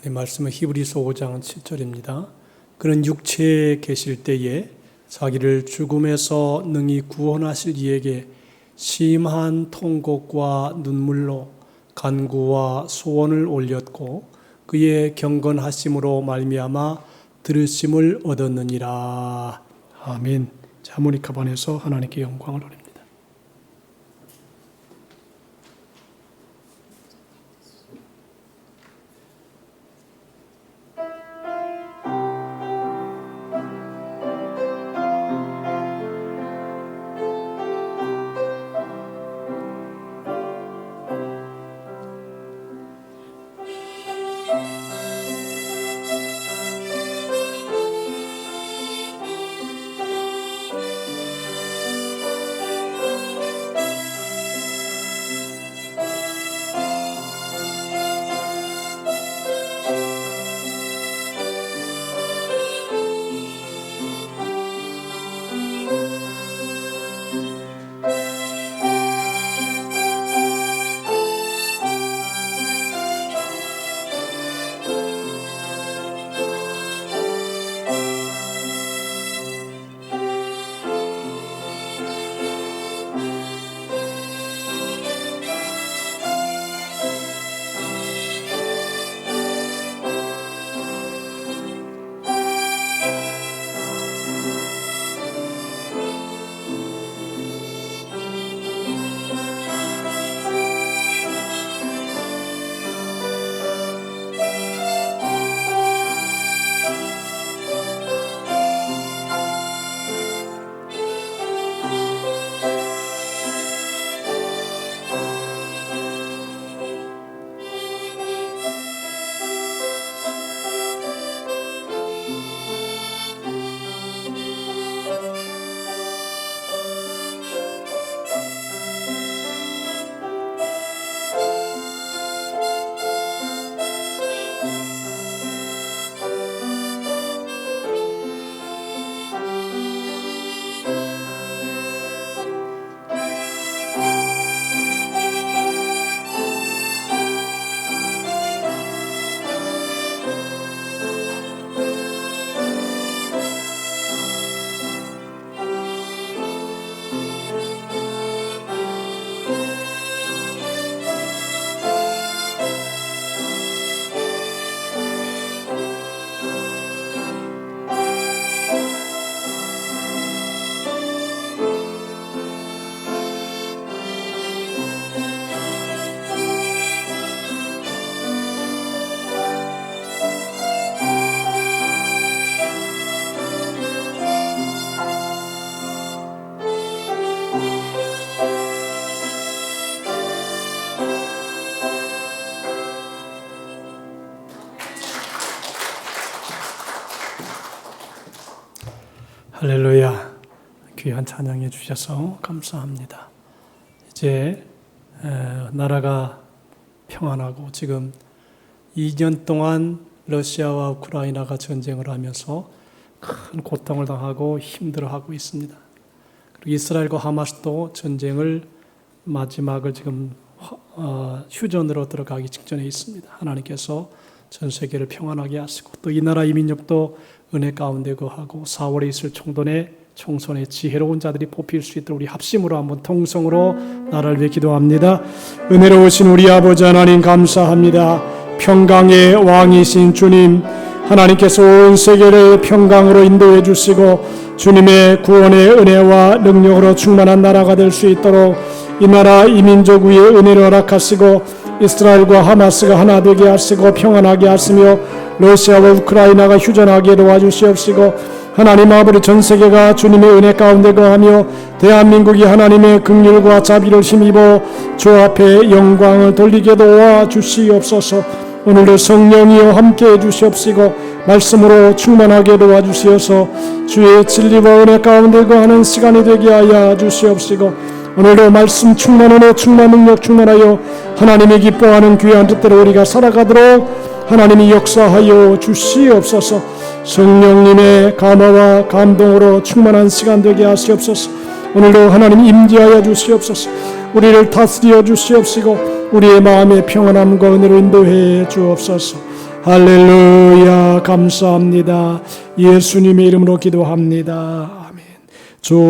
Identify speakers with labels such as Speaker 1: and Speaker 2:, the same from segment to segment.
Speaker 1: 하나님 말씀은 히브리서 5장 7절입니다. 그는 육체에 계실 때에 자기를 죽음에서 능히 구원하실 이에게 심한 통곡과 눈물로 간구와 소원을 올렸고 그의 경건하심으로 말미암아 들으심을 얻었느니라. 아멘. 하모니카 반에서 하나님께 영광을 올립니다. 할렐루야. 귀한 찬양해 주셔서 감사합니다. 이제 나라가 평안하고 지금 2년 동안 러시아와 우크라이나가 전쟁을 하면서 큰 고통을 당하고 힘들어하고 있습니다. 그리고 이스라엘과 하마스도 전쟁을 마지막을 지금 휴전으로 들어가기 직전에 있습니다. 하나님께서 전 세계를 평안하게 하시고 또 이 나라 이민족도 은혜 가운데 거하고 4월에 있을 총선에 지혜로운 자들이 뽑힐 수 있도록 우리 합심으로 한번 통성으로 나라를 위해 기도합니다. 은혜로우신 우리 아버지 하나님 감사합니다. 평강의 왕이신 주님, 하나님께서 온 세계를 평강으로 인도해 주시고 주님의 구원의 은혜와 능력으로 충만한 나라가 될 수 있도록 이 나라 이민족 위에 은혜를 허락하시고 이스라엘과 하마스가 하나 되게 하시고 평안하게 하시며 러시아와 우크라이나가 휴전하게 도와주시옵시고 하나님 아버지 전 세계가 주님의 은혜 가운데 거하며 대한민국이 하나님의 긍휼과 자비를 힘입어 주 앞에 영광을 돌리게 도와주시옵소서. 오늘도 성령이여 함께해 주시옵시고 말씀으로 충만하게 도와주시어서 주의 진리와 은혜 가운데 거하는 시간이 되게 하여 주시옵시고 오늘도 말씀 충만 은혜 충만 능력 충만하여 하나님이 기뻐하는 귀한 뜻대로 우리가 살아가도록 하나님이 역사하여 주시옵소서. 성령님의 감화와 감동으로 충만한 시간 되게 하시옵소서. 오늘도 하나님 임재하여 주시옵소서. 우리를 다스려 주시옵시고 우리의 마음의 평안함과 은혜로 인도해 주옵소서. 할렐루야. 감사합니다. 예수님의 이름으로 기도합니다. 아멘. 좋으신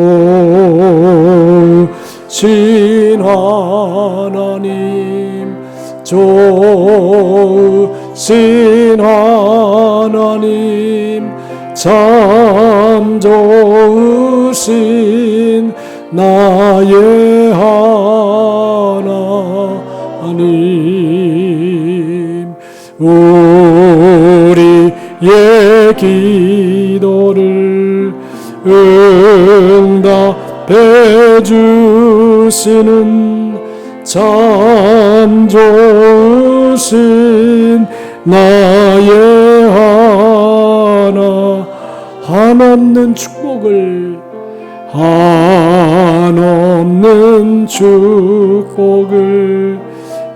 Speaker 1: 하나님, 좋으신 하나님, 참 좋으신 나의 하나님, 우리의 기도를 응답해 주시는 참 좋으신 나의 한없는 축복을, 한없는 축복을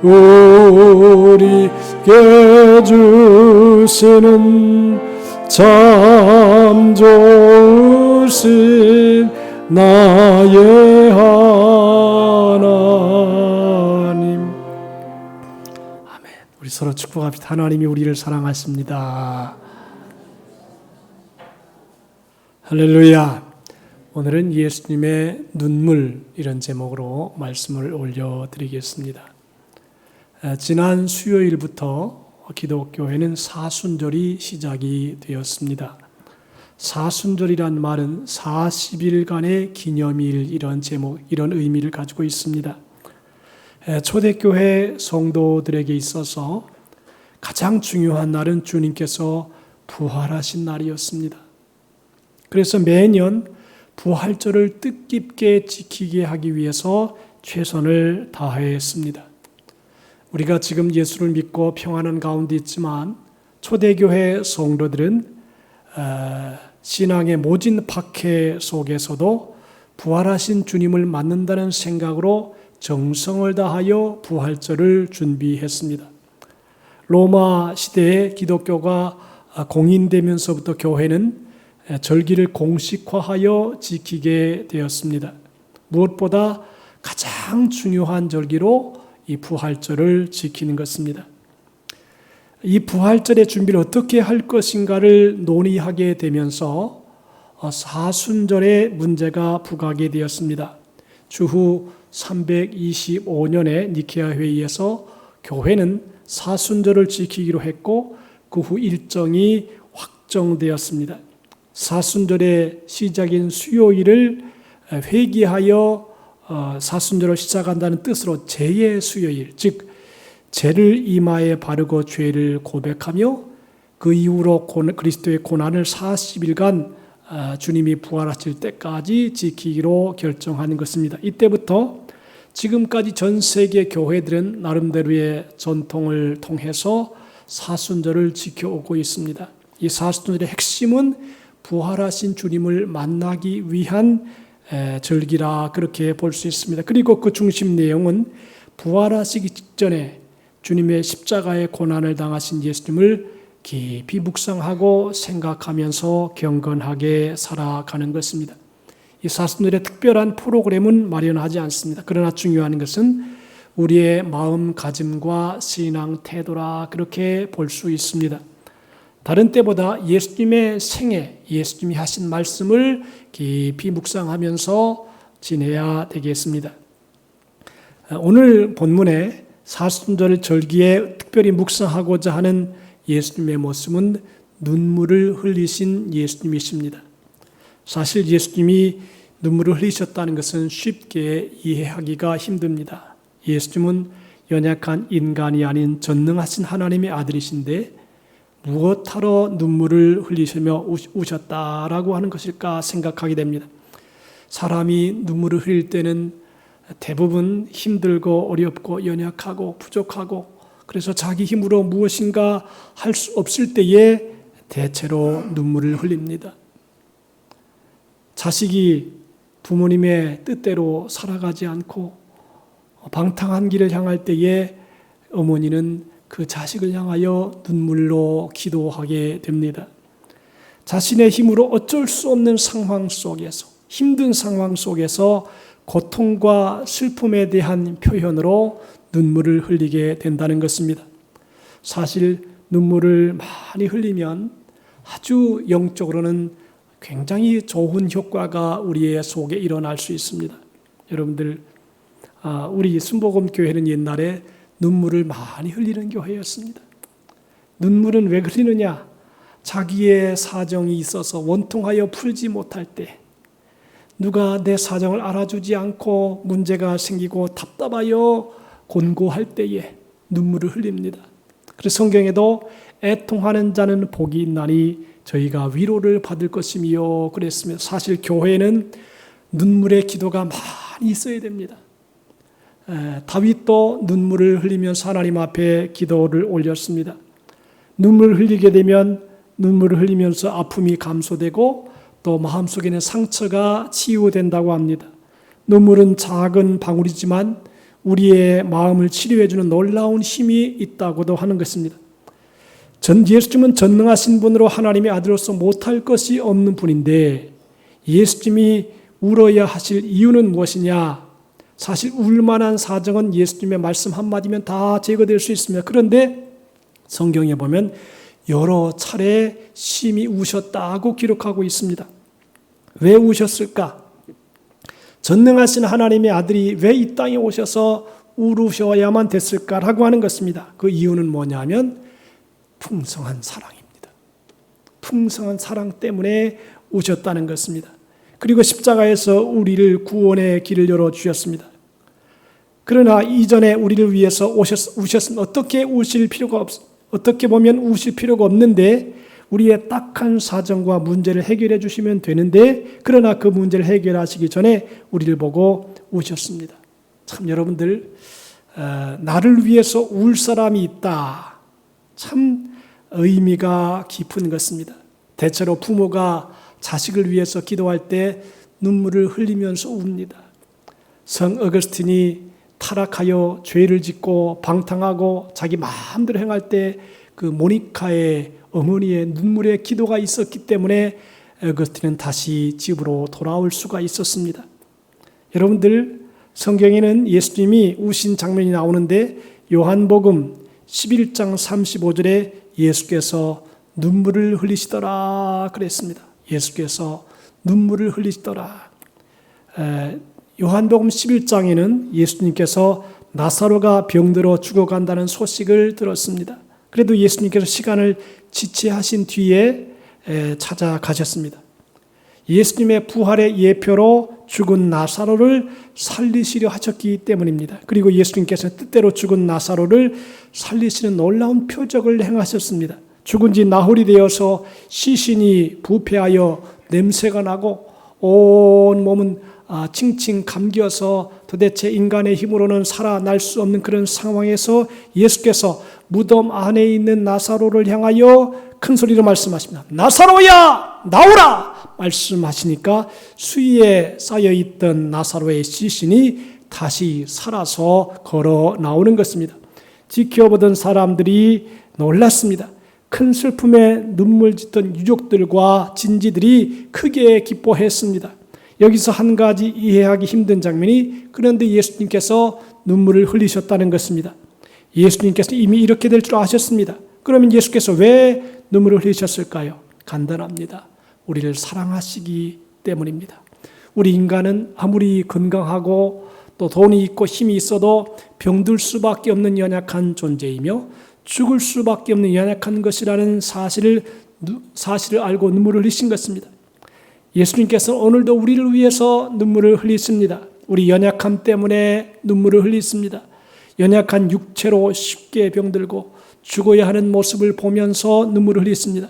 Speaker 1: 우리에게 주시는 참 좋으신 나의 하나님. 아멘. 우리 서로 축복합시다. 하나님이 우리를 사랑하십니다. 할렐루야. 오늘은 예수님의 눈물, 이런 제목으로 말씀을 올려드리겠습니다. 지난 수요일부터 기독교회는 사순절이 시작이 되었습니다. 사순절이란 말은 40일간의 기념일, 이런 제목, 이런 의미를 가지고 있습니다. 초대교회 성도들에게 있어서 가장 중요한 날은 주님께서 부활하신 날이었습니다. 그래서 매년 부활절을 뜻깊게 지키게 하기 위해서 최선을 다했습니다. 우리가 지금 예수를 믿고 평안한 가운데 있지만 초대교회 성도들은 신앙의 모진 박해 속에서도 부활하신 주님을 맞는다는 생각으로 정성을 다하여 부활절을 준비했습니다. 로마 시대에 기독교가 공인되면서부터 교회는 절기를 공식화하여 지키게 되었습니다. 무엇보다 가장 중요한 절기로 이 부활절을 지키는 것입니다. 이 부활절의 준비를 어떻게 할 것인가를 논의하게 되면서 사순절의 문제가 부각이 되었습니다. 주후 325년에 니케아 회의에서 교회는 사순절을 지키기로 했고 그 후 일정이 확정되었습니다. 사순절의 시작인 수요일을 회개하여 사순절을 시작한다는 뜻으로 죄의 수요일, 즉 죄를 이마에 바르고 죄를 고백하며 그 이후로 그리스도의 고난을 40일간 주님이 부활하실 때까지 지키기로 결정하는 것입니다. 이때부터 지금까지 전 세계 교회들은 나름대로의 전통을 통해서 사순절을 지켜오고 있습니다. 이 사순절의 핵심은 부활하신 주님을 만나기 위한 절기라 그렇게 볼 수 있습니다. 그리고 그 중심 내용은 부활하시기 직전에 주님의 십자가의 고난을 당하신 예수님을 깊이 묵상하고 생각하면서 경건하게 살아가는 것입니다. 이 사순절에 특별한 프로그램은 마련하지 않습니다. 그러나 중요한 것은 우리의 마음가짐과 신앙 태도라 그렇게 볼 수 있습니다. 다른 때보다 예수님의 생애, 예수님이 하신 말씀을 깊이 묵상하면서 지내야 되겠습니다. 오늘 본문에 사순절 절기에 특별히 묵상하고자 하는 예수님의 모습은 눈물을 흘리신 예수님이십니다. 사실 예수님이 눈물을 흘리셨다는 것은 쉽게 이해하기가 힘듭니다. 예수님은 연약한 인간이 아닌 전능하신 하나님의 아들이신데 무엇하러 눈물을 흘리시며 우셨다라고 하는 것일까 생각하게 됩니다. 사람이 눈물을 흘릴 때는 대부분 힘들고 어렵고 연약하고 부족하고 그래서 자기 힘으로 무엇인가 할 수 없을 때에 대체로 눈물을 흘립니다. 자식이 부모님의 뜻대로 살아가지 않고 방탕한 길을 향할 때에 어머니는 그 자식을 향하여 눈물로 기도하게 됩니다. 자신의 힘으로 어쩔 수 없는 상황 속에서, 힘든 상황 속에서 고통과 슬픔에 대한 표현으로 눈물을 흘리게 된다는 것입니다. 사실 눈물을 많이 흘리면 아주 영적으로는 굉장히 좋은 효과가 우리의 속에 일어날 수 있습니다. 여러분들, 우리 순복음 교회는 옛날에 눈물을 많이 흘리는 교회였습니다. 눈물은 왜 흘리느냐? 자기의 사정이 있어서 원통하여 풀지 못할 때, 누가 내 사정을 알아주지 않고 문제가 생기고 답답하여 곤고할 때에 눈물을 흘립니다. 그래서 성경에도 애통하는 자는 복이 있나니 저희가 위로를 받을 것이며 그랬습니다. 사실 교회는 눈물의 기도가 많이 있어야 됩니다. 다윗도 눈물을 흘리면서 하나님 앞에 기도를 올렸습니다. 눈물을 흘리게 되면 눈물을 흘리면서 아픔이 감소되고 또 마음속에는 상처가 치유된다고 합니다. 눈물은 작은 방울이지만 우리의 마음을 치료해주는 놀라운 힘이 있다고도 하는 것입니다. 예수님은 전능하신 분으로 하나님의 아들로서 못할 것이 없는 분인데 예수님이 울어야 하실 이유는 무엇이냐? 사실 울만한 사정은 예수님의 말씀 한마디면 다 제거될 수 있습니다. 그런데 성경에 보면 여러 차례 심히 우셨다고 기록하고 있습니다. 왜 우셨을까? 전능하신 하나님의 아들이 왜 이 땅에 오셔서 울으셔야만 됐을까라고 하는 것입니다. 그 이유는 뭐냐면 풍성한 사랑입니다. 풍성한 사랑 때문에 오셨다는 것입니다. 그리고 십자가에서 우리를 구원의 길을 열어주셨습니다. 그러나 이전에 우리를 위해서 우셨으면 어떻게 보면 우실 필요가 없는데 우리의 딱한 사정과 문제를 해결해 주시면 되는데 그러나 그 문제를 해결하시기 전에 우리를 보고 우셨습니다. 참 여러분들 나를 위해서 울 사람이 있다. 참 의미가 깊은 것입니다. 대체로 부모가 자식을 위해서 기도할 때 눈물을 흘리면서 웁니다. 성 어거스틴이 타락하여 죄를 짓고 방탕하고 자기 마음대로 행할 때 그 모니카의 어머니의 눈물의 기도가 있었기 때문에 어거스틴은 다시 집으로 돌아올 수가 있었습니다. 여러분들 성경에는 예수님이 우신 장면이 나오는데 요한복음 11장 35절에 예수께서 눈물을 흘리시더라 그랬습니다. 예수께서 눈물을 흘리시더라. 요한복음 11장에는 예수님께서 나사로가 병들어 죽어간다는 소식을 들었습니다. 그래도 예수님께서 시간을 지체하신 뒤에 찾아가셨습니다. 예수님의 부활의 예표로 죽은 나사로를 살리시려 하셨기 때문입니다. 그리고 예수님께서 뜻대로 죽은 나사로를 살리시는 놀라운 표적을 행하셨습니다. 죽은 지 나흘이 되어서 시신이 부패하여 냄새가 나고 온 몸은 칭칭 감겨서 도대체 인간의 힘으로는 살아날 수 없는 그런 상황에서 예수께서 무덤 안에 있는 나사로를 향하여 큰 소리로 말씀하십니다. 나사로야 나오라 말씀하시니까 수위에 쌓여있던 나사로의 시신이 다시 살아서 걸어 나오는 것입니다. 지켜보던 사람들이 놀랐습니다. 큰 슬픔에 눈물 짓던 유족들과 진지들이 크게 기뻐했습니다. 여기서 한 가지 이해하기 힘든 장면이 그런데 예수님께서 눈물을 흘리셨다는 것입니다. 예수님께서 이미 이렇게 될 줄 아셨습니다. 그러면 예수께서 왜 눈물을 흘리셨을까요? 간단합니다. 우리를 사랑하시기 때문입니다. 우리 인간은 아무리 건강하고 또 돈이 있고 힘이 있어도 병들 수밖에 없는 연약한 존재이며 죽을 수밖에 없는 연약한 것이라는 사실을 알고 눈물을 흘리신 것입니다. 예수님께서 오늘도 우리를 위해서 눈물을 흘리십니다. 우리 연약함 때문에 눈물을 흘리십니다. 연약한 육체로 쉽게 병들고 죽어야 하는 모습을 보면서 눈물을 흘리십니다.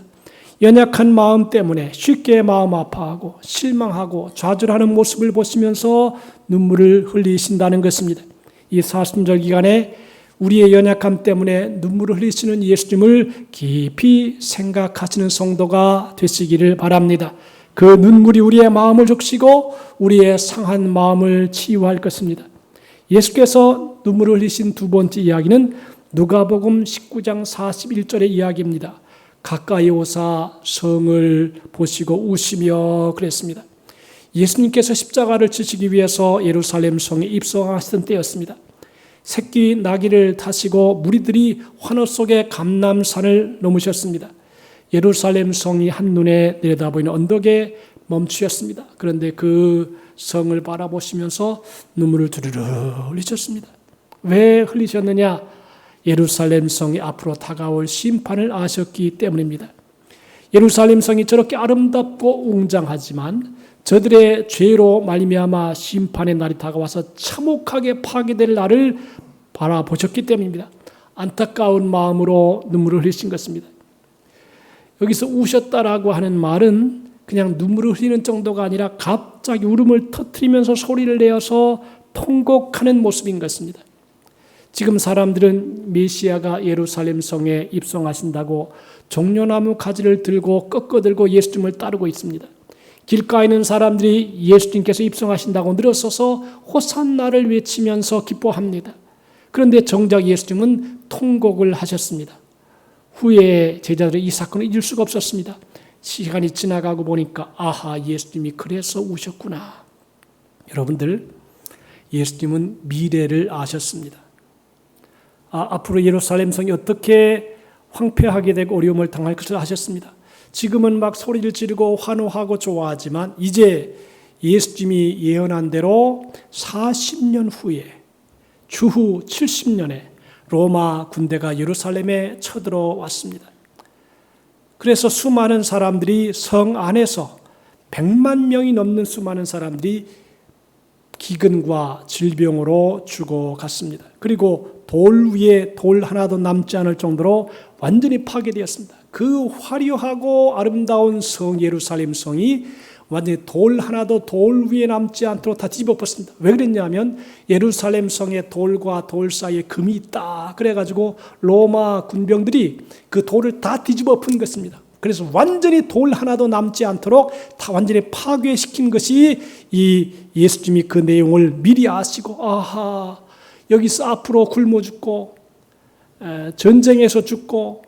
Speaker 1: 연약한 마음 때문에 쉽게 마음 아파하고 실망하고 좌절하는 모습을 보시면서 눈물을 흘리신다는 것입니다. 이 사순절 기간에 우리의 연약함 때문에 눈물을 흘리시는 예수님을 깊이 생각하시는 성도가 되시기를 바랍니다. 그 눈물이 우리의 마음을 적시고 우리의 상한 마음을 치유할 것입니다. 예수께서 눈물을 흘리신 두 번째 이야기는 누가복음 19장 41절의 이야기입니다. 가까이 오사 성을 보시고 우시며 그랬습니다. 예수님께서 십자가를 지시기 위해서 예루살렘 성에 입성하시던 때였습니다. 새끼 나귀를 타시고 무리들이 환호 속에 감람산을 넘으셨습니다. 예루살렘 성이 한눈에 내려다보이는 언덕에 멈추셨습니다. 그런데 그 성을 바라보시면서 눈물을 두루루 흘리셨습니다. 왜 흘리셨느냐? 예루살렘 성이 앞으로 다가올 심판을 아셨기 때문입니다. 예루살렘 성이 저렇게 아름답고 웅장하지만 저들의 죄로 말미암아 심판의 날이 다가와서 참혹하게 파괴될 날을 바라보셨기 때문입니다. 안타까운 마음으로 눈물을 흘리신 것입니다. 여기서 우셨다라고 하는 말은 그냥 눈물을 흘리는 정도가 아니라 갑자기 울음을 터뜨리면서 소리를 내어서 통곡하는 모습인 것입니다. 지금 사람들은 메시아가 예루살렘 성에 입성하신다고 종려나무 가지를 들고 꺾어들고 예수님을 따르고 있습니다. 길가에 있는 사람들이 예수님께서 입성하신다고 늘어서서 호산나를 외치면서 기뻐합니다. 그런데 정작 예수님은 통곡을 하셨습니다. 후에 제자들이 이 사건을 잊을 수가 없었습니다. 시간이 지나가고 보니까 아하, 예수님이 그래서 우셨구나. 여러분들, 예수님은 미래를 아셨습니다. 앞으로 예루살렘 성이 어떻게 황폐하게 되고 어려움을 당할 것을 아셨습니다. 지금은 막 소리를 지르고 환호하고 좋아하지만 이제 예수님이 예언한 대로 40년 후에 주후 70년에 로마 군대가 예루살렘에 쳐들어왔습니다. 그래서 수많은 사람들이 성 안에서 100만 명이 넘는 수많은 사람들이 기근과 질병으로 죽어갔습니다. 그리고 돌 위에 돌 하나도 남지 않을 정도로 완전히 파괴되었습니다. 그 화려하고 아름다운 성 예루살렘 성이 완전히 돌 하나도 돌 위에 남지 않도록 다 뒤집어엎었습니다. 왜 그랬냐면 예루살렘 성의 돌과 돌 사이에 금이 있다. 그래가지고 로마 군병들이 그 돌을 다 뒤집어엎은 것입니다. 그래서 완전히 돌 하나도 남지 않도록 다 완전히 파괴시킨 것이 이 예수님이 그 내용을 미리 아시고 아하, 여기서 앞으로 굶어 죽고 전쟁에서 죽고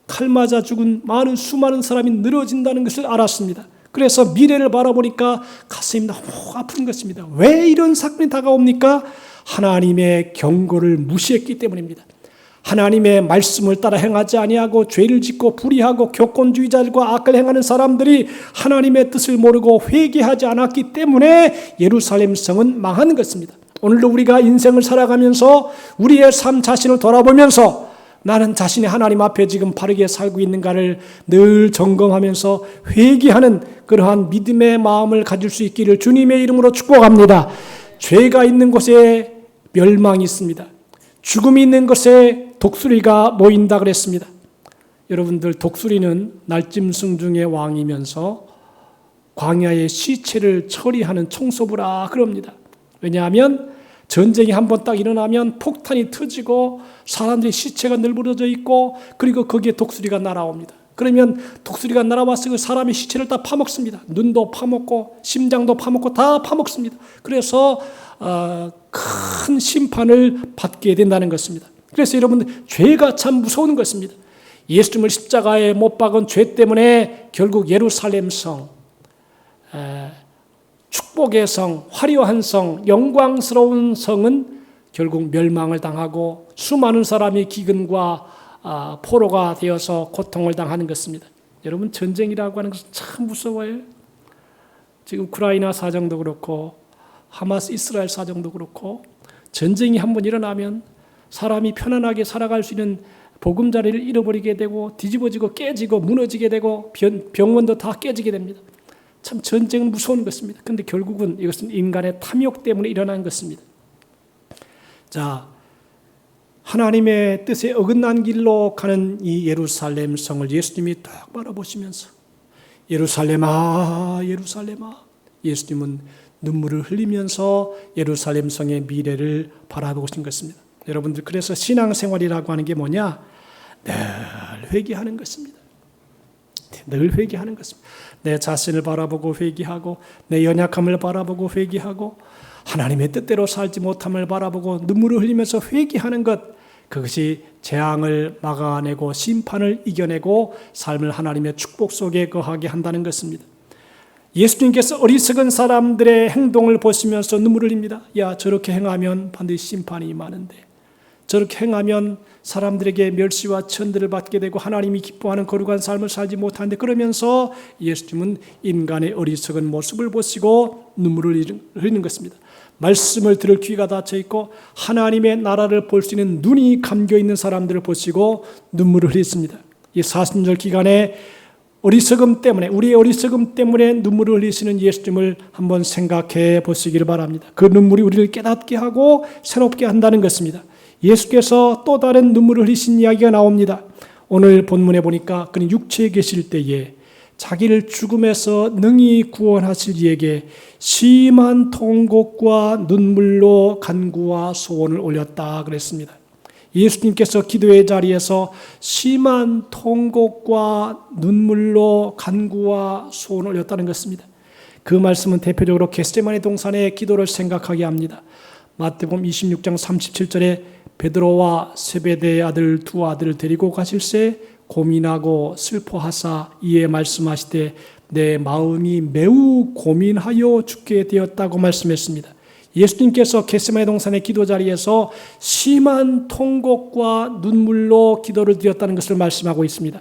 Speaker 1: 칼 맞아 죽은 수많은 사람이 늘어진다는 것을 알았습니다. 그래서 미래를 바라보니까 가슴이 너무 아픈 것입니다. 왜 이런 사건이 다가옵니까? 하나님의 경고를 무시했기 때문입니다. 하나님의 말씀을 따라 행하지 아니하고 죄를 짓고 불의하고 교권주의자들과 악을 행하는 사람들이 하나님의 뜻을 모르고 회개하지 않았기 때문에 예루살렘 성은 망한 것입니다. 오늘도 우리가 인생을 살아가면서 우리의 삶 자신을 돌아보면서 나는 자신이 하나님 앞에 지금 바르게 살고 있는가를 늘 점검하면서 회개하는 그러한 믿음의 마음을 가질 수 있기를 주님의 이름으로 축복합니다. 죄가 있는 곳에 멸망이 있습니다. 죽음이 있는 곳에 독수리가 모인다 그랬습니다. 여러분들, 독수리는 날짐승 중의 왕이면서 광야의 시체를 처리하는 청소부라 그럽니다. 왜냐하면 전쟁이 한번 딱 일어나면 폭탄이 터지고 사람들의 시체가 널브러져 있고 그리고 거기에 독수리가 날아옵니다. 그러면 독수리가 날아와서 그 사람의 시체를 다 파먹습니다. 눈도 파먹고 심장도 파먹고 다 파먹습니다. 그래서 큰 심판을 받게 된다는 것입니다. 그래서 여러분들, 죄가 참 무서운 것입니다. 예수님을 십자가에 못 박은 죄 때문에 결국 예루살렘 성, 축복의 성, 화려한 성, 영광스러운 성은 결국 멸망을 당하고 수많은 사람이 기근과 포로가 되어서 고통을 당하는 것입니다. 여러분, 전쟁이라고 하는 것은 참 무서워요. 지금 우크라이나 사정도 그렇고 하마스 이스라엘 사정도 그렇고 전쟁이 한번 일어나면 사람이 편안하게 살아갈 수 있는 보금자리를 잃어버리게 되고 뒤집어지고 깨지고 무너지게 되고 병원도 다 깨지게 됩니다. 참 전쟁은 무서운 것입니다. 그런데 결국은 이것은 인간의 탐욕 때문에 일어난 것입니다. 자, 하나님의 뜻에 어긋난 길로 가는 이 예루살렘 성을 예수님이 딱 바라보시면서 예루살렘아, 예루살렘아, 예수님은 눈물을 흘리면서 예루살렘 성의 미래를 바라보신 것입니다. 여러분들, 그래서 신앙생활이라고 하는 게 뭐냐? 늘 회개하는 것입니다. 늘 회개하는 것입니다. 내 자신을 바라보고 회개하고 내 연약함을 바라보고 회개하고 하나님의 뜻대로 살지 못함을 바라보고 눈물을 흘리면서 회개하는 것, 그것이 재앙을 막아내고 심판을 이겨내고 삶을 하나님의 축복 속에 거하게 한다는 것입니다. 예수님께서 어리석은 사람들의 행동을 보시면서 눈물을 흘립니다. 야, 저렇게 행하면 반드시 심판이 임하는데 저렇게 행하면 사람들에게 멸시와 천대를 받게 되고 하나님이 기뻐하는 거룩한 삶을 살지 못하는데, 그러면서 예수님은 인간의 어리석은 모습을 보시고 눈물을 흘리는 것입니다. 말씀을 들을 귀가 닫혀 있고 하나님의 나라를 볼 수 있는 눈이 감겨 있는 사람들을 보시고 눈물을 흘렸습니다. 이 사순절 기간에 어리석음 때문에, 우리의 어리석음 때문에 눈물을 흘리시는 예수님을 한번 생각해 보시기를 바랍니다. 그 눈물이 우리를 깨닫게 하고 새롭게 한다는 것입니다. 예수께서 또 다른 눈물을 흘리신 이야기가 나옵니다. 오늘 본문에 보니까 그는 육체에 계실 때에 자기를 죽음에서 능히 구원하실 이에게 심한 통곡과 눈물로 간구와 소원을 올렸다 그랬습니다. 예수님께서 기도의 자리에서 심한 통곡과 눈물로 간구와 소원을 올렸다는 것입니다. 그 말씀은 대표적으로 겟세마네 동산의 기도를 생각하게 합니다. 마태복음 26장 37절에 베드로와 세베대의 아들 두 아들을 데리고 가실새 고민하고 슬퍼하사 이에 말씀하시되 내 마음이 매우 고민하여 죽게 되었다고 말씀했습니다. 예수님께서 겟세마네 동산의 기도 자리에서 심한 통곡과 눈물로 기도를 드렸다는 것을 말씀하고 있습니다.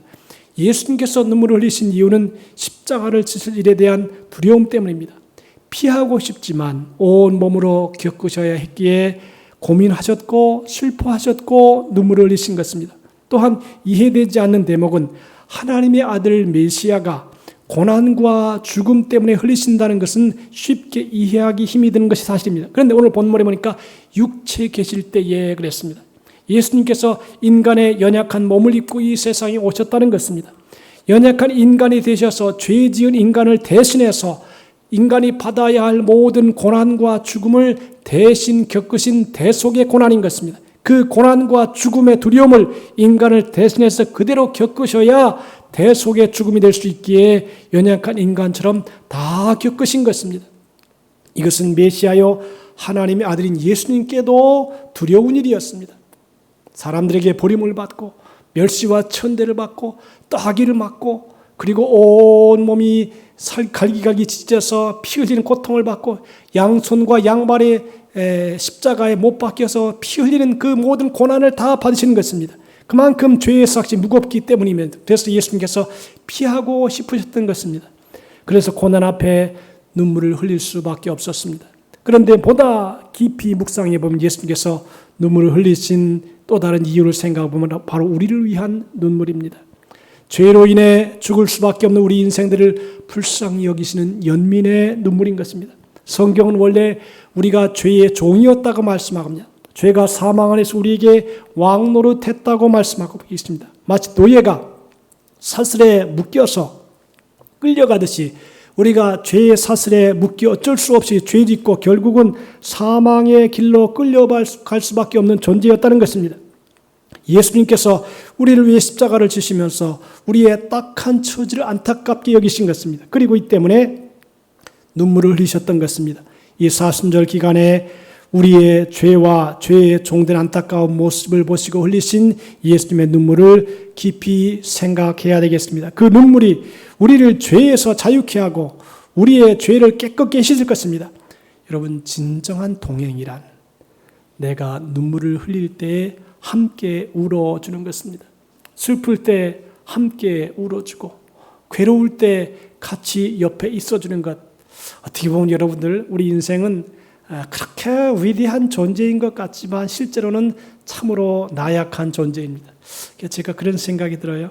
Speaker 1: 예수님께서 눈물을 흘리신 이유는 십자가를 지실 일에 대한 두려움 때문입니다. 피하고 싶지만 온 몸으로 겪으셔야 했기에 고민하셨고 슬퍼하셨고 눈물을 흘리신 것입니다. 또한 이해되지 않는 대목은 하나님의 아들 메시아가 고난과 죽음 때문에 흘리신다는 것은 쉽게 이해하기 힘이 드는 것이 사실입니다. 그런데 오늘 본문에 보니까 육체에 계실 때에 그랬습니다. 예수님께서 인간의 연약한 몸을 입고 이 세상에 오셨다는 것입니다. 연약한 인간이 되셔서 죄 지은 인간을 대신해서 인간이 받아야 할 모든 고난과 죽음을 대신 겪으신 대속의 고난인 것입니다. 그 고난과 죽음의 두려움을 인간을 대신해서 그대로 겪으셔야 대속의 죽음이 될 수 있기에 연약한 인간처럼 다 겪으신 것입니다. 이것은 메시아요 하나님의 아들인 예수님께도 두려운 일이었습니다. 사람들에게 버림을 받고 멸시와 천대를 받고 따귀를 맞고 그리고 온몸이 갈기갈기 찢어서 피 흘리는 고통을 받고 양손과 양발에 십자가에 못 박혀서 피 흘리는 그 모든 고난을 다 받으시는 것입니다. 그만큼 죄의 삭이 무겁기 때문입니다. 그래서 예수님께서 피하고 싶으셨던 것입니다. 그래서 고난 앞에 눈물을 흘릴 수밖에 없었습니다. 그런데 보다 깊이 묵상해 보면 예수님께서 눈물을 흘리신 또 다른 이유를 생각해 보면 바로 우리를 위한 눈물입니다. 죄로 인해 죽을 수밖에 없는 우리 인생들을 불쌍히 여기시는 연민의 눈물인 것입니다. 성경은 원래 우리가 죄의 종이었다고 말씀합니다. 죄가 사망 안에서 우리에게 왕노릇했다고 말씀하고 있습니다. 마치 노예가 사슬에 묶여서 끌려가듯이 우리가 죄의 사슬에 묶여 어쩔 수 없이 죄 짓고 결국은 사망의 길로 끌려갈 수밖에 없는 존재였다는 것입니다. 예수님께서 우리를 위해 십자가를 지시면서 우리의 딱한 처지를 안타깝게 여기신 것입니다. 그리고 이 때문에 눈물을 흘리셨던 것입니다. 이 사순절 기간에 우리의 죄와 죄의 종된 안타까운 모습을 보시고 흘리신 예수님의 눈물을 깊이 생각해야 되겠습니다. 그 눈물이 우리를 죄에서 자유케 하고 우리의 죄를 깨끗게 씻을 것입니다. 여러분, 진정한 동행이란 내가 눈물을 흘릴 때에 함께 울어주는 것입니다. 슬플 때 함께 울어주고 괴로울 때 같이 옆에 있어주는 것. 어떻게 보면 여러분들 우리 인생은 그렇게 위대한 존재인 것 같지만 실제로는 참으로 나약한 존재입니다. 제가 그런 생각이 들어요.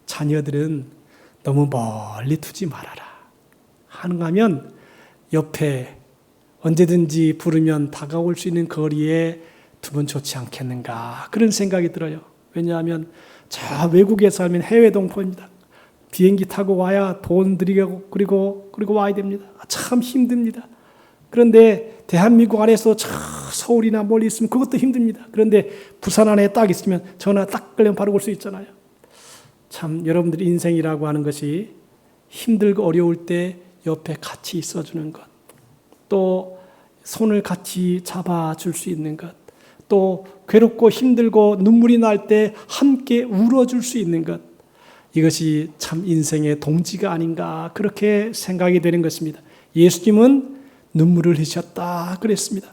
Speaker 1: 자녀들은 너무 멀리 두지 말아라. 가능하면 옆에 언제든지 부르면 다가올 수 있는 거리에 두면 좋지 않겠는가 그런 생각이 들어요. 왜냐하면 저 외국에 살면 해외 동포입니다. 비행기 타고 와야 돈 들이고 그리고 와야 됩니다. 참 힘듭니다. 그런데 대한민국 안에서 저 서울이나 멀리 있으면 그것도 힘듭니다. 그런데 부산 안에 딱 있으면 전화 딱 걸리면 바로 올 수 있잖아요. 참 여러분들 인생이라고 하는 것이 힘들고 어려울 때 옆에 같이 있어주는 것, 또 손을 같이 잡아줄 수 있는 것, 또 괴롭고 힘들고 눈물이 날 때 함께 울어줄 수 있는 것, 이것이 참 인생의 동지가 아닌가 그렇게 생각이 되는 것입니다. 예수님은 눈물을 흘리셨다 그랬습니다.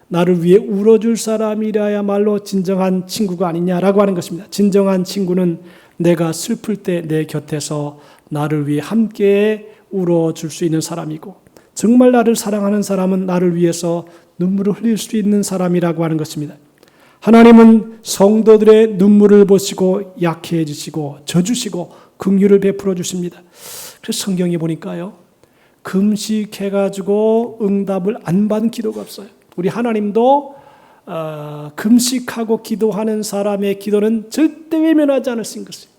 Speaker 1: 나를 위해 울어줄 사람이라야말로 진정한 친구가 아니냐라고 하는 것입니다. 진정한 친구는 내가 슬플 때 내 곁에서 나를 위해 함께 울어줄 수 있는 사람이고, 정말 나를 사랑하는 사람은 나를 위해서 눈물을 흘릴 수 있는 사람이라고 하는 것입니다. 하나님은 성도들의 눈물을 보시고 약해지시고 져주시고 긍휼을 베풀어 주십니다. 그래서 성경에 보니까요, 금식해가지고 응답을 안 받은 기도가 없어요. 우리 하나님도 금식하고 기도하는 사람의 기도는 절대 외면하지 않으신 것이에요.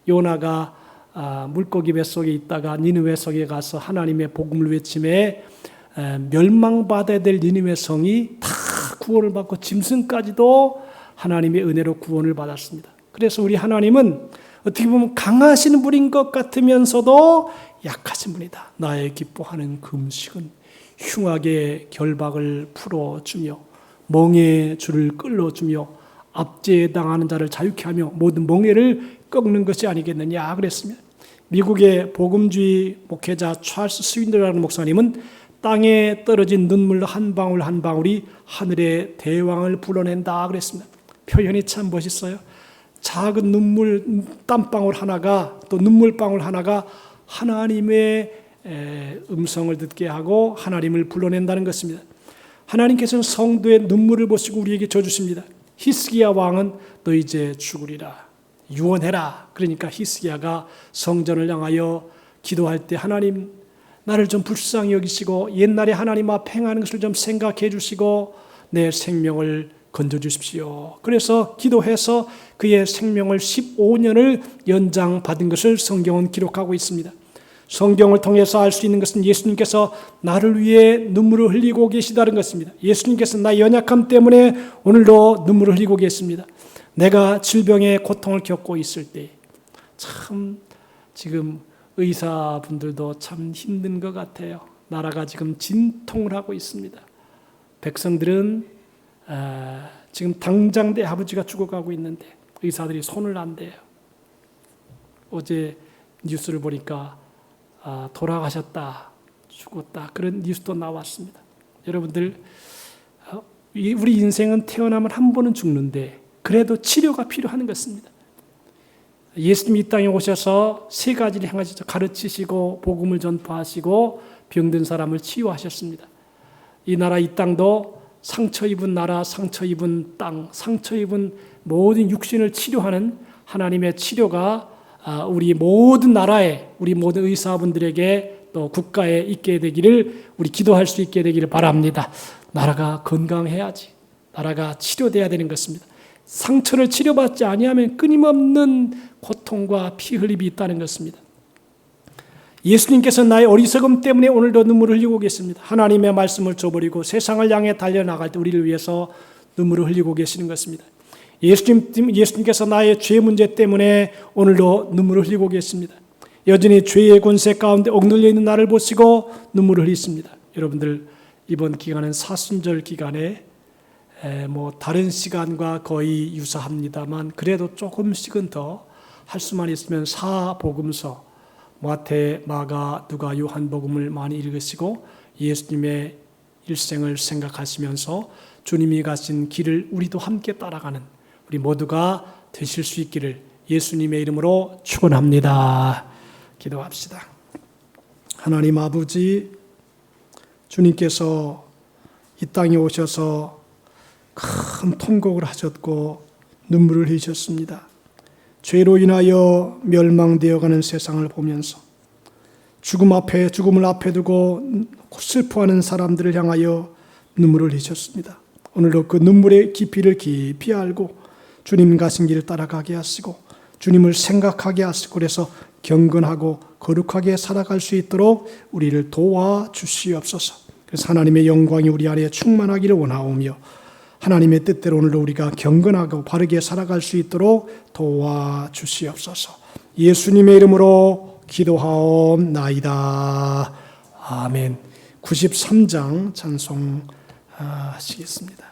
Speaker 1: 요나가 물고기 뱃속에 있다가 니느웨 성에 가서 하나님의 복음을 외침에 멸망받아야 될 니느웨 성이 다 구원을 받고 짐승까지도 하나님의 은혜로 구원을 받았습니다. 그래서 우리 하나님은 어떻게 보면 강하신 분인 것 같으면서도 약하신 분이다. 나의 기뻐하는 금식은 흉악의 결박을 풀어주며 멍에 줄을 끌어주며 압제당하는 자를 자유케 하며 모든 멍에를 꺾는 것이 아니겠느냐 그랬습니다. 미국의 복음주의 목회자 찰스 스윈더라는 목사님은 땅에 떨어진 눈물 한 방울 한 방울이 하늘의 대왕을 불어낸다 그랬습니다. 표현이 참 멋있어요. 작은 눈물 땀방울 하나가 또 눈물방울 하나가 하나님의 음성을 듣게 하고 하나님을 불러낸다는 것입니다. 하나님께서는 성도의 눈물을 보시고 우리에게 져주십니다. 히스기야 왕은 너 이제 죽으리라, 유언해라. 그러니까 히스기야가 성전을 향하여 기도할 때 하나님 나를 좀 불쌍히 여기시고 옛날에 하나님 앞에 행하는 것을 좀 생각해 주시고 내 생명을 건져주십시오. 그래서 기도해서 그의 생명을 15년을 연장받은 것을 성경은 기록하고 있습니다. 성경을 통해서 알 수 있는 것은 예수님께서 나를 위해 눈물을 흘리고 계시다는 것입니다. 예수님께서 나의 연약함 때문에 오늘도 눈물을 흘리고 계십니다. 내가 질병의 고통을 겪고 있을 때 참 지금 의사분들도 참 힘든 것 같아요. 나라가 지금 진통을 하고 있습니다. 백성들은 지금 당장 내 아버지가 죽어가고 있는데 의사들이 손을 안 대요. 어제 뉴스를 보니까 돌아가셨다, 죽었다 그런 뉴스도 나왔습니다. 여러분들 우리 인생은 태어나면 한 번은 죽는데 그래도 치료가 필요한 것입니다. 예수님이 이 땅에 오셔서 세 가지를 행하시죠. 가르치시고 복음을 전파하시고 병든 사람을 치유하셨습니다. 이 나라 이 땅도 상처 입은 나라, 상처 입은 땅, 상처 입은 모든 육신을 치료하는 하나님의 치료가 우리 모든 나라에, 우리 모든 의사분들에게 또 국가에 있게 되기를, 우리 기도할 수 있게 되기를 바랍니다. 나라가 건강해야지, 나라가 치료돼야 되는 것입니다. 상처를 치료받지 아니하면 끊임없는 고통과 피 흘림이 있다는 것입니다. 예수님께서 나의 어리석음 때문에 오늘도 눈물을 흘리고 계십니다. 하나님의 말씀을 저버리고 세상을 향해 달려나갈 때 우리를 위해서 눈물을 흘리고 계시는 것입니다. 예수님께서 나의 죄 문제 때문에 오늘도 눈물을 흘리고 계십니다. 여전히 죄의 권세 가운데 억눌려 있는 나를 보시고 눈물을 흘리십니다. 여러분들 이번 기간은 사순절 기간에 다른 시간과 거의 유사합니다만 그래도 조금씩은 더 할 수만 있으면 사복음서 마태, 마가, 누가, 요한복음을 많이 읽으시고 예수님의 일생을 생각하시면서 주님이 가신 길을 우리도 함께 따라가는 우리 모두가 되실 수 있기를 예수님의 이름으로 축원합니다. 기도합시다. 하나님 아버지, 주님께서 이 땅에 오셔서 큰 통곡을 하셨고 눈물을 흘리셨습니다. 죄로 인하여 멸망되어가는 세상을 보면서 죽음을 앞에 두고 슬퍼하는 사람들을 향하여 눈물을 흘리셨습니다. 오늘도 그 눈물의 깊이를 깊이 알고 주님 가신 길을 따라가게 하시고 주님을 생각하게 하시고 그래서 경건하고 거룩하게 살아갈 수 있도록 우리를 도와주시옵소서. 그래서 하나님의 영광이 우리 안에 충만하기를 원하오며 하나님의 뜻대로 오늘도 우리가 경건하고 바르게 살아갈 수 있도록 도와주시옵소서. 예수님의 이름으로 기도하옵나이다. 아멘. 93장 찬송하시겠습니다.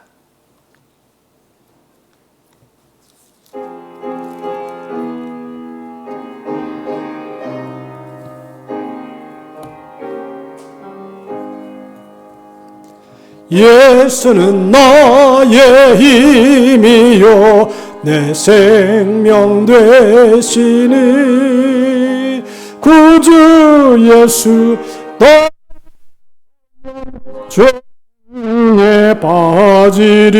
Speaker 1: 예수는 나의 힘이요 내 생명 되시니 구주 예수 죄에 빠지리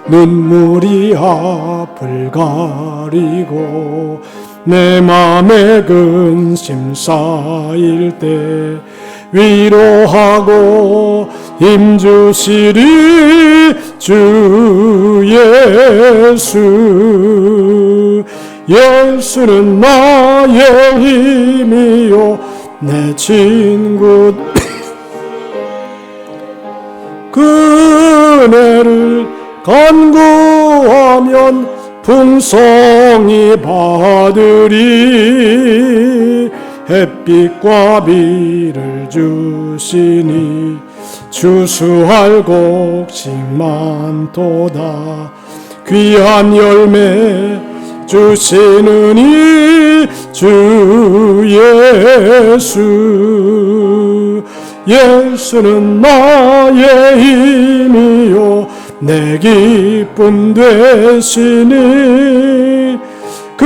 Speaker 1: 눈물이 앞을 가리고 내 맘에 근심 쌓일 때 위로하고 힘주시리 주 예수 예수는 나의 힘이요 내 친구 그네를 간구하면 풍성히 받으리 햇빛과 비를 주시니 추수할 곡식 많도다 귀한 열매 주시느니 주 예수 예수는 나의 힘이요 내 기쁨 되시니 그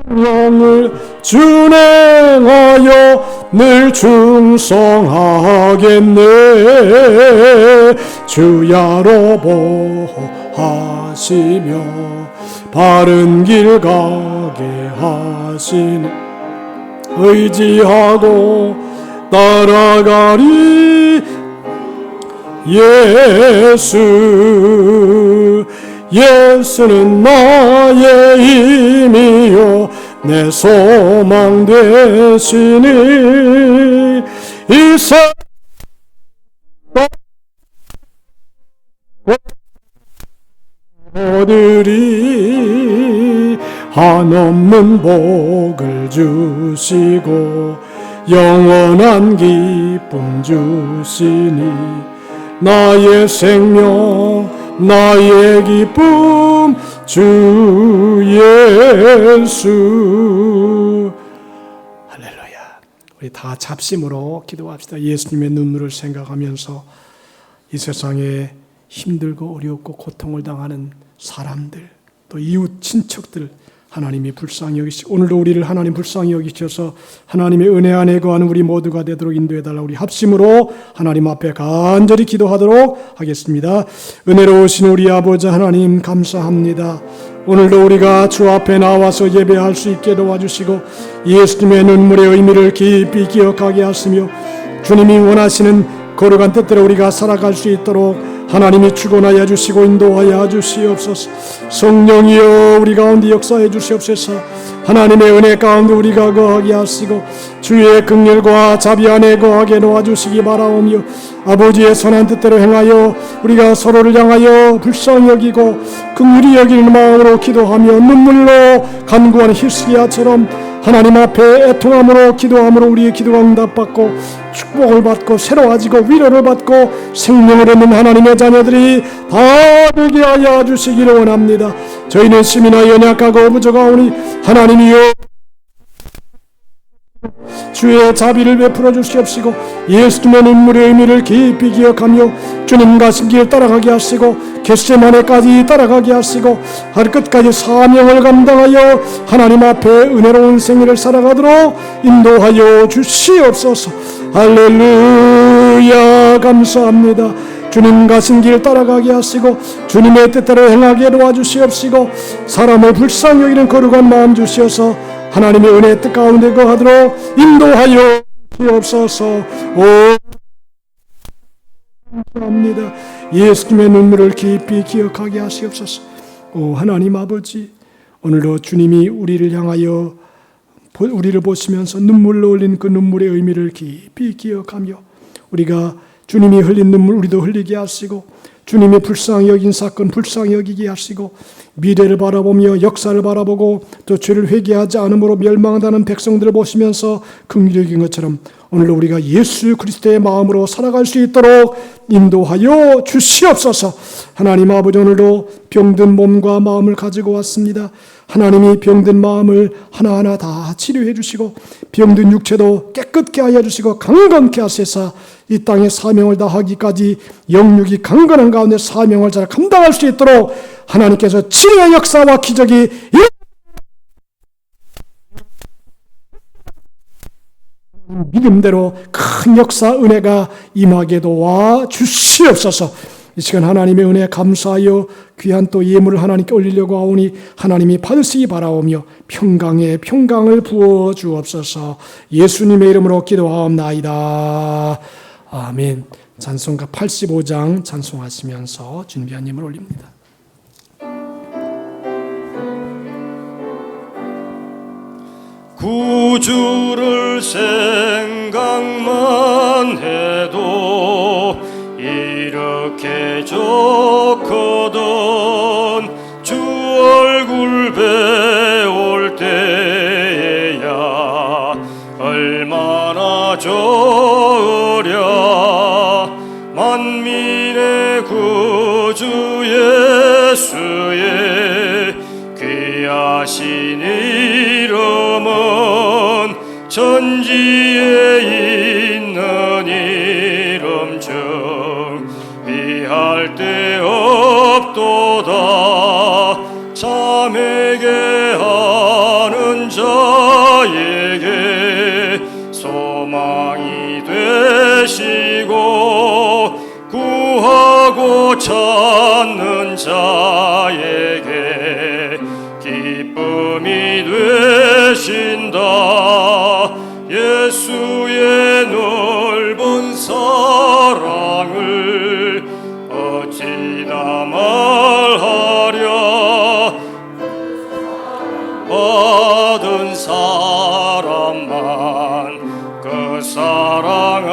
Speaker 1: 명령을 준행하여 늘 충성하겠네 주야로 보호하시며 바른 길 가게 하시니 의지하고 따라가리 예수 예수는 나의 힘이요 내 소망 되시니 이 세상 들이 한없는 복을 주시고 영원한 기쁨 주시니 나의 생명 나의 기쁨 주 예수 할렐루야. 우리 다 잡심으로 기도합시다. 예수님의 눈물을 생각하면서 이 세상에 힘들고 어렵고 고통을 당하는 사람들 또 이웃 친척들 하나님이 불쌍히 여기시고 오늘도 우리를 하나님 불쌍히 여기셔서 하나님의 은혜 안에 거하는 우리 모두가 되도록 인도해달라. 우리 합심으로 하나님 앞에 간절히 기도하도록 하겠습니다. 은혜로우신 우리 아버지 하나님 감사합니다. 오늘도 우리가 주 앞에 나와서 예배할 수 있게 도와주시고 예수님의 눈물의 의미를 깊이 기억하게 하시며 주님이 원하시는 거룩한 뜻대로 우리가 살아갈 수 있도록 하나님이 축원하여 주시고 인도하여 주시옵소서. 성령이여 우리 가운데 역사해 주시옵소서. 하나님의 은혜 가운데 우리가 거하게 하시고 주의 긍휼과 자비 안에 거하게 놓아주시기 바라오며 아버지의 선한 뜻대로 행하여 우리가 서로를 향하여 불쌍히 여기고 긍휼히 여기는 마음으로 기도하며 눈물로 간구하는 히스기야처럼 하나님 앞에 애통함으로 기도함으로 우리의 기도가 응답받고 축복을 받고 새로워지고 위로를 받고 생명을 얻는 하나님의 자녀들이 다 되게 하여 주시기를 원합니다. 저희는 심이나 연약하고 부족하오니 하나님이여 주의 자비를 베풀어 주시옵시고 예수님의 눈물의 의미를 깊이 기억하며 주님 가신 길 따라가게 하시고 겟세마네까지 따라가게 하시고 할 끝까지 사명을 감당하여 하나님 앞에 은혜로운 생애를 살아가도록 인도하여 주시옵소서. 할렐루야 감사합니다. 주님 가신 길 따라가게 하시고 주님의 뜻대로 행하게 도와주시옵시고 사람을 불쌍히 여기는 거룩한 마음 주시어서 하나님의 은혜 뜻 가운데 거하도록 인도하여 주옵소서. 오 감사합니다. 예수님의 눈물을 깊이 기억하게 하시옵소서. 오 하나님 아버지 오늘도 주님이 우리를 향하여 우리를 보시면서 눈물로 흘린 그 눈물의 의미를 깊이 기억하며 우리가 주님이 흘린 눈물 우리도 흘리게 하시고 주님이 불쌍히 여긴 사건 불쌍히 여기게 하시고 미래를 바라보며 역사를 바라보고 또 죄를 회개하지 않음으로 멸망한다는 백성들을 보시면서 긍휼히 여긴 것처럼 오늘도 우리가 예수 그리스도의 마음으로 살아갈 수 있도록 인도하여 주시옵소서. 하나님 아버지 오늘도 병든 몸과 마음을 가지고 왔습니다.
Speaker 2: 하나님이 병든 마음을 하나하나 다 치료해 주시고 병든 육체도 깨끗게 하여 주시고 강건케 하셔서 이 땅에 사명을 다하기까지 영육이 강건한 가운데 사명을 잘 감당할 수 있도록 하나님께서 치료의 역사와 기적이 믿음대로 큰 역사 은혜가 임하게 도와 주시옵소서. 이 시간 하나님의 은혜에 감사하여 귀한 또 예물을 하나님께 올리려고 하오니 하나님이 받으시기 바라오며 평강에 평강을 부어 주옵소서. 예수님의 이름으로 기도하옵나이다. 아멘. 찬송가 85장 찬송하시면서 준비한 예물 올립니다.
Speaker 3: 구주를 생각만 해도 이렇게 좋거든. 주 얼굴 배울 때야 얼마나 좋으랴. 만민의 구주 예수의 귀하신 이름은 천지에 있는 이름 중 비할 데 없도다. 참에게 하는 자에게 소망이 되시고 구하고 찾는 자에게 기쁨이 되신다. 예수의 넓은 사랑을 어찌나 말하랴. 받은 사람만 그 사랑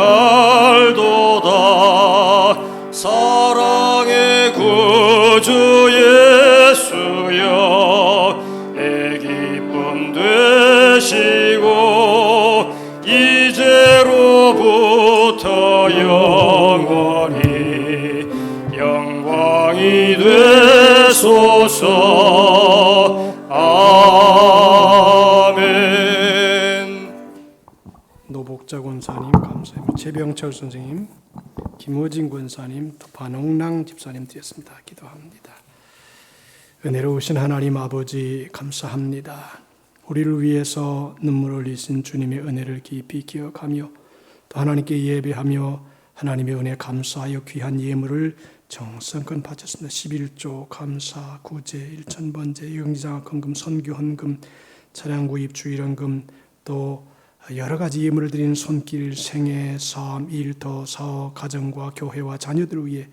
Speaker 3: 알도다. 사랑의 구주 예수여 내 기쁨 되시고 이제로부터 영원히 영광이 되소서. 아멘.
Speaker 2: 노복자 권사님 감사합니다. 최병철 선생님, 김호진 권사님, 또 반홍랑 집사님 드렸습니다. 기도합니다. 은혜로우신 하나님 아버지 감사합니다. 우리를 위해서 눈물 흘리신 주님의 은혜를 깊이 기억하며 또 하나님께 예배하며 하나님의 은혜에 감사하여 귀한 예물을 정성껏 바쳤습니다. 11조 감사, 구제, 1,000번제, 영지장학 헌금, 선교 헌금, 차량 구입 주일헌금, 또 여러 가지 예물을 드리는 손길, 생애, 삶, 일, 더, 사업, 가정과 교회와 자녀들을 위해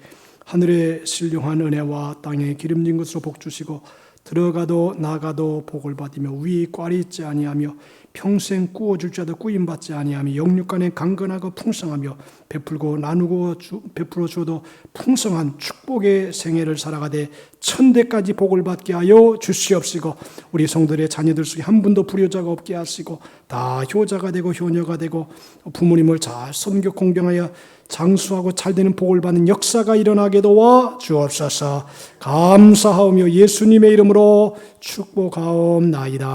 Speaker 2: 하늘의 신령한 은혜와 땅에 기름진 것으로 복 주시고 들어가도 나가도 복을 받으며 위 꽈리 있지 아니하며 평생 꾸어줄 자도 꾸임받지 아니하며 영육간에 강건하고 풍성하며 베풀고 나누고 베풀어 주어도 풍성한 축복의 생애를 살아가되 천대까지 복을 받게 하여 주시옵시고 우리 성도들의 자녀들 속에 한 분도 불효자가 없게 하시고 다 효자가 되고 효녀가 되고 부모님을 잘 섬겨 공경하여 장수하고 잘되는 복을 받는 역사가 일어나게 도와 주옵소서. 감사하오며 예수님의 이름으로 축복하옵나이다.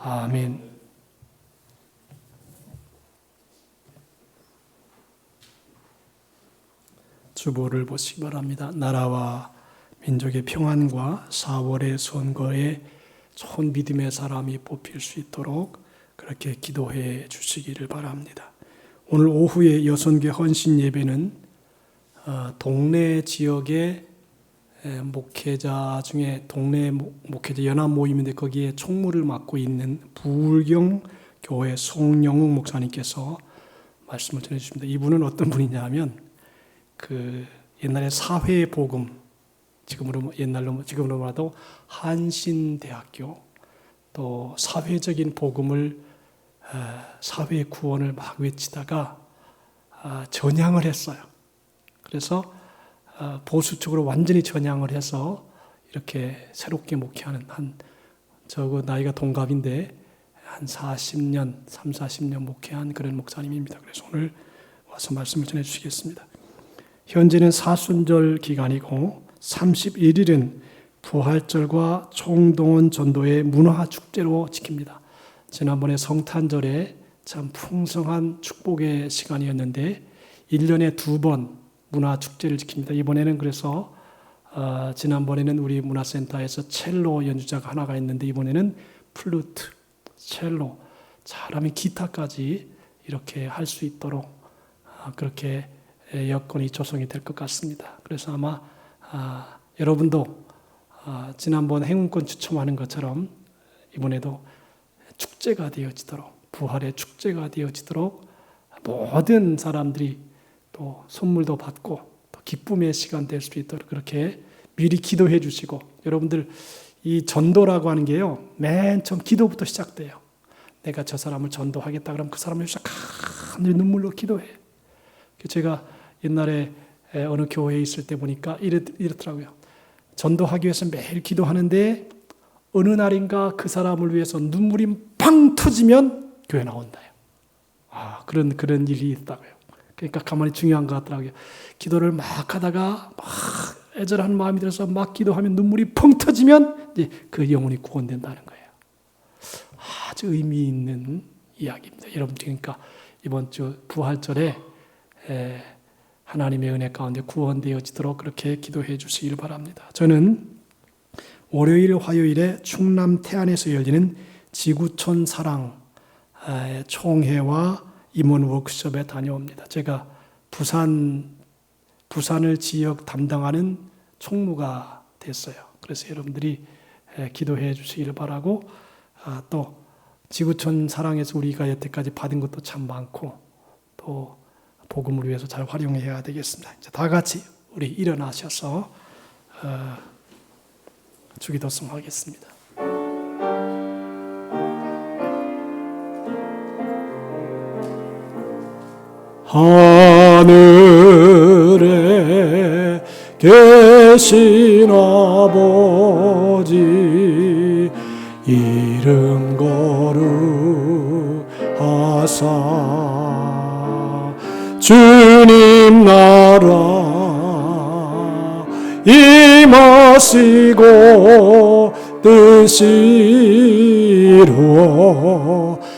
Speaker 2: 아멘. 주보를 보시기 바랍니다. 나라와 민족의 평안과 4월의 선거에 좋은 믿음의 사람이 뽑힐 수 있도록 그렇게 기도해 주시기를 바랍니다. 오늘 오후에 여선교 헌신 예배는 동네 지역의 목회자 중에 동네 목회자 연합 모임인데 거기에 총무를 맡고 있는 부울경 교회 송영욱 목사님께서 말씀을 전해주십니다. 이분은 어떤 분이냐 하면 그 옛날에 사회복음, 지금으로 말해도 한신대학교 또 사회적인 복음을 사회 구원을 막 외치다가 전향을 했어요. 그래서 보수 쪽으로 완전히 전향을 해서 이렇게 새롭게 목회하는 저거 나이가 동갑인데 한 40년, 40년 목회한 그런 목사님입니다. 그래서 오늘 와서 말씀을 전해주시겠습니다. 현재는 사순절 기간이고 31일은 부활절과 총동원 전도의 문화축제로 지킵니다. 지난번에 성탄절에 참 풍성한 축복의 시간이었는데 1년에 2번 문화축제를 지킵니다. 이번에는 그래서 지난번에는 우리 문화센터에서 첼로 연주자가 하나가 있는데 이번에는 플루트, 첼로, 잘하면 기타까지 이렇게 할 수 있도록 그렇게 여건이 조성이 될 것 같습니다. 그래서 아마 여러분도 지난번 행운권 추첨하는 것처럼 이번에도 축제가 되어지도록, 부활의 축제가 되어지도록 모든 사람들이 또 선물도 받고 또 기쁨의 시간 될 수 있도록 그렇게 미리 기도해 주시고, 여러분들 이 전도라고 하는 게요, 맨 처음 기도부터 시작돼요. 내가 저 사람을 전도하겠다 그러면 그 사람을 위해서 간절히 눈물로 기도해. 제가 옛날에 어느 교회에 있을 때 보니까 이렇더라고요. 전도하기 위해서 매일 기도하는데 어느 날인가 그 사람을 위해서 눈물이 팡 터지면 교회 나온다요. 그런 일이 있다고요. 그러니까 가만히 중요한 것 같더라고요. 기도를 막 하다가 막 애절한 마음이 들어서 막 기도하면 눈물이 펑 터지면 이제 그 영혼이 구원된다는 거예요. 아주 의미 있는 이야기입니다. 여러분, 그러니까 이번 주 부활절에 하나님의 은혜 가운데 구원되어지도록 그렇게 기도해 주시길 바랍니다. 저는 월요일, 화요일에 충남 태안에서 열리는 지구촌 사랑 총회와 임원 워크숍에 다녀옵니다. 제가 부산을 지역 담당하는 총무가 됐어요. 그래서 여러분들이 기도해 주시길 바라고, 또 지구촌 사랑에서 우리가 여태까지 받은 것도 참 많고 또 복음을 위해서 잘 활용해야 되겠습니다. 이제 다 같이 우리 일어나셔서 주기도송하겠습니다. 하늘에 계신 아버지 이름 거룩하사 주님 나라 임하시고 뜻이 이루어지이다.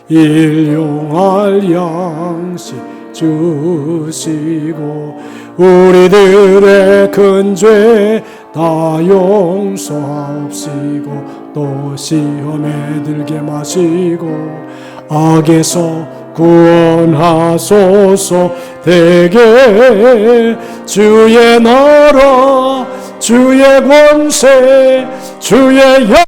Speaker 2: 일용할 양식 주시고 우리들의 큰 죄 다 용서하옵시고 또 시험에 들게 마시고 악에서 구원하소서. 대개 주의 나라 주의 권세 주의 영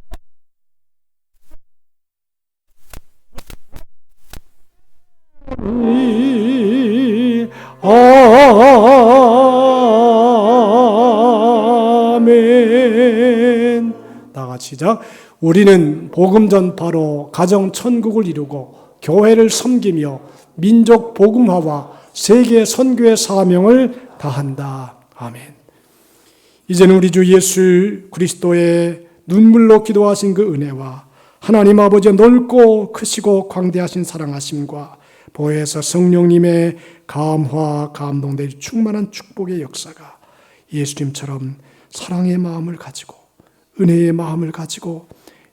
Speaker 2: 아멘. 다 같이 시작. 우리는 복음 전파로 가정 천국을 이루고 교회를 섬기며 민족 복음화와 세계 선교의 사명을 다한다. 아멘. 이제는 우리 주 예수 그리스도의 눈물로 기도하신 그 은혜와 하나님 아버지의 넓고 크시고 광대하신 사랑하심과 보혜사 성령님의 감화 감동된 충만한 축복의 역사가 예수님처럼 사랑의 마음을 가지고 은혜의 마음을 가지고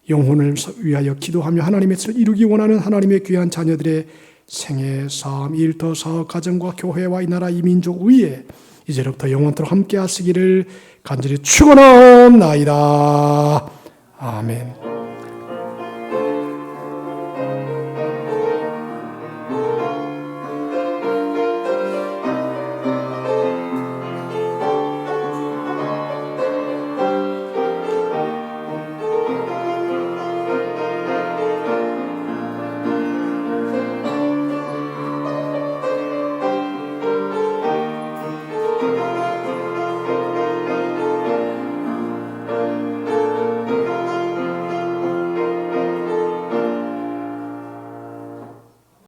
Speaker 2: 영혼을 위하여 기도하며 하나님의 뜻을 이루기 원하는 하나님의 귀한 자녀들의 생애, 삶, 일터, 사업, 가정과 교회와 이 나라 이 민족 위에 이제로부터 영원토록 함께 하시기를 간절히 축원하옵나이다. 아멘.